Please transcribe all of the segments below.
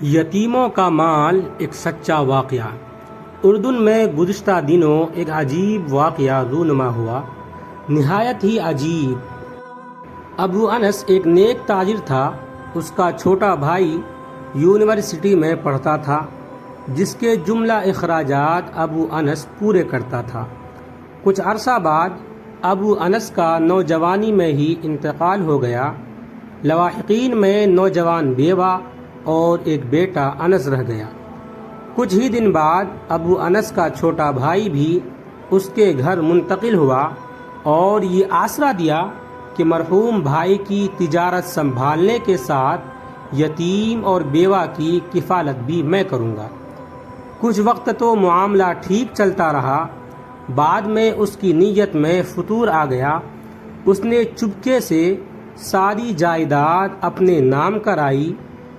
یتیموں کا مال ایک سچا واقعہ۔ اردن میں گزشتہ دنوں ایک عجیب واقعہ رونما ہوا، نہایت ہی عجیب۔ ابو انس ایک نیک تاجر تھا۔ اس کا چھوٹا بھائی یونیورسٹی میں پڑھتا تھا، جس کے جملہ اخراجات ابو انس پورے کرتا تھا۔ کچھ عرصہ بعد ابو انس کا نوجوانی میں ہی انتقال ہو گیا۔ لواحقین میں نوجوان بیوہ اور ایک بیٹا انس رہ گیا۔ کچھ ہی دن بعد ابو انس کا چھوٹا بھائی بھی اس کے گھر منتقل ہوا اور یہ آسرا دیا کہ مرحوم بھائی کی تجارت سنبھالنے کے ساتھ یتیم اور بیوہ کی کفالت بھی میں کروں گا۔ کچھ وقت تو معاملہ ٹھیک چلتا رہا، بعد میں اس کی نیت میں فتور آ گیا۔ اس نے چپکے سے ساری جائیداد اپنے نام کرائی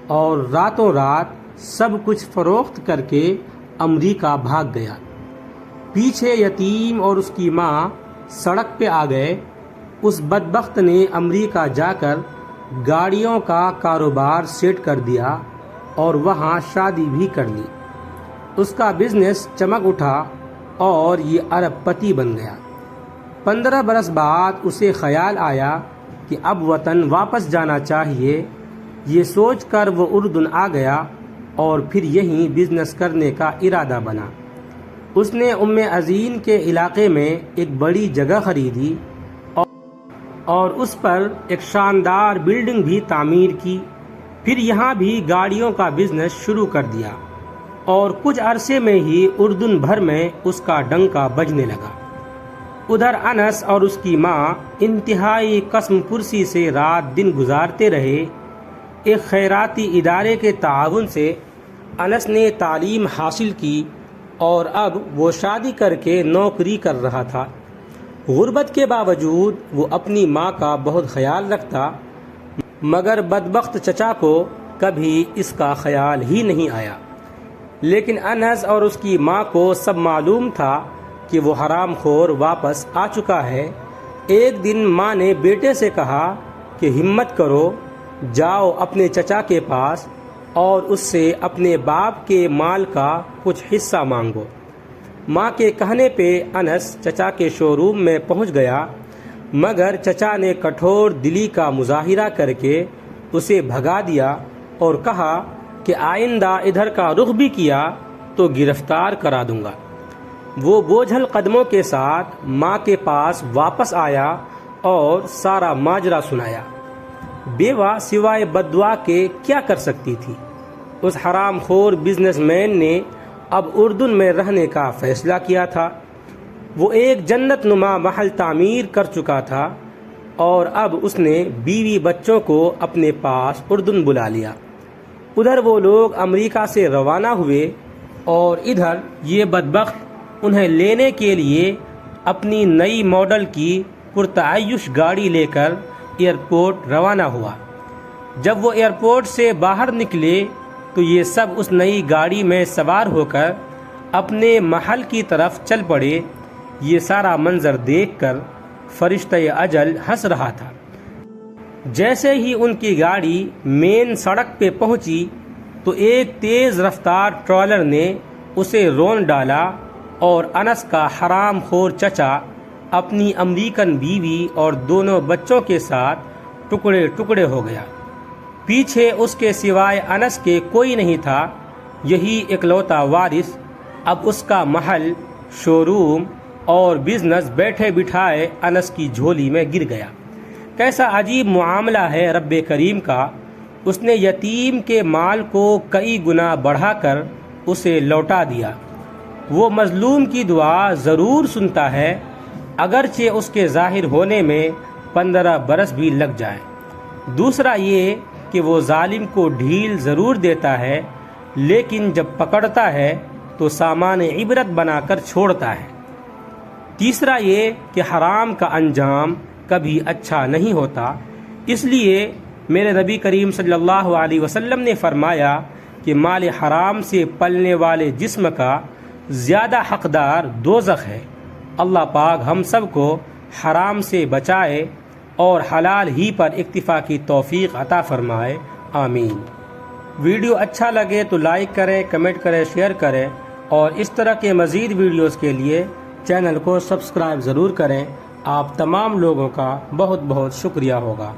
اور راتوں رات سب کچھ فروخت کر کے امریکہ بھاگ گیا۔ پیچھے یتیم اور اس کی ماں سڑک پہ آ گئے۔ اس بدبخت نے امریکہ جا کر گاڑیوں کا کاروبار سیٹ کر دیا اور وہاں شادی بھی کر لی۔ اس کا بزنس چمک اٹھا اور یہ ارب پتی بن گیا۔ 15 برس بعد اسے خیال آیا کہ اب وطن واپس جانا چاہیے۔ یہ سوچ کر وہ اردن آ گیا اور پھر یہیں بزنس کرنے کا ارادہ بنا۔ اس نے ام عزین کے علاقے میں ایک بڑی جگہ خریدی اور اس پر ایک شاندار بلڈنگ بھی تعمیر کی۔ پھر یہاں بھی گاڑیوں کا بزنس شروع کر دیا اور کچھ عرصے میں ہی اردن بھر میں اس کا ڈنکا بجنے لگا۔ ادھر انس اور اس کی ماں انتہائی قسم پرسی سے رات دن گزارتے رہے۔ ایک خیراتی ادارے کے تعاون سے انس نے تعلیم حاصل کی اور اب وہ شادی کر کے نوکری کر رہا تھا۔ غربت کے باوجود وہ اپنی ماں کا بہت خیال رکھتا، مگر بدبخت چچا کو کبھی اس کا خیال ہی نہیں آیا۔ لیکن انس اور اس کی ماں کو سب معلوم تھا کہ وہ حرام خور واپس آ چکا ہے۔ ایک دن ماں نے بیٹے سے کہا کہ ہمت کرو، جاؤ اپنے چچا کے پاس اور اس سے اپنے باپ کے مال کا کچھ حصہ مانگو۔ ماں کے کہنے پہ انس چچا کے شو روم میں پہنچ گیا، مگر چچا نے کٹھور دلی کا مظاہرہ کر کے اسے بھگا دیا اور کہا کہ آئندہ ادھر کا رخ بھی کیا تو گرفتار کرا دوں گا۔ وہ بوجھل قدموں کے ساتھ ماں کے پاس واپس آیا اور سارا ماجرا سنایا۔ بیوہ سوائے بددعا کے کیا کر سکتی تھی؟ اس حرام خور بزنس مین نے اب اردن میں رہنے کا فیصلہ کیا تھا۔ وہ ایک جنت نما محل تعمیر کر چکا تھا اور اب اس نے بیوی بچوں کو اپنے پاس اردن بلا لیا۔ ادھر وہ لوگ امریکہ سے روانہ ہوئے اور ادھر یہ بدبخت انہیں لینے کے لیے اپنی نئی ماڈل کی پرتعیش گاڑی لے کر ایئرپورٹ روانہ ہوا۔ جب وہ ایئرپورٹ سے باہر نکلے تو یہ سب اس نئی گاڑی میں سوار ہو کر اپنے محل کی طرف چل پڑے۔ یہ سارا منظر دیکھ کر فرشتہ اجل ہنس رہا تھا۔ جیسے ہی ان کی گاڑی مین سڑک پہ پہنچی تو ایک تیز رفتار ٹرالر نے اسے رون ڈالا اور انس کا حرام خور چچا اپنی امریکن بیوی اور دونوں بچوں کے ساتھ ٹکڑے ٹکڑے ہو گیا۔ پیچھے اس کے سوائے انس کے کوئی نہیں تھا۔ یہی اکلوتا وارث اب اس کا محل، شو روم اور بزنس بیٹھے بٹھائے انس کی جھولی میں گر گیا۔ کیسا عجیب معاملہ ہے رب کریم کا! اس نے یتیم کے مال کو کئی گنا بڑھا کر اسے لوٹا دیا۔ وہ مظلوم کی دعا ضرور سنتا ہے، اگرچہ اس کے ظاہر ہونے میں 15 برس بھی لگ جائیں۔ دوسرا یہ کہ وہ ظالم کو ڈھیل ضرور دیتا ہے، لیکن جب پکڑتا ہے تو سامان عبرت بنا کر چھوڑتا ہے۔ تیسرا یہ کہ حرام کا انجام کبھی اچھا نہیں ہوتا۔ اس لیے میرے نبی کریم صلی اللہ علیہ وسلم نے فرمایا کہ مال حرام سے پلنے والے جسم کا زیادہ حقدار دوزخ ہے۔ اللہ پاک ہم سب کو حرام سے بچائے اور حلال ہی پر اکتفا کی توفیق عطا فرمائے، آمین۔ ویڈیو اچھا لگے تو لائک کریں، کمنٹ کریں، شیئر کریں، اور اس طرح کے مزید ویڈیوز کے لیے چینل کو سبسکرائب ضرور کریں۔ آپ تمام لوگوں کا بہت بہت شکریہ ہوگا۔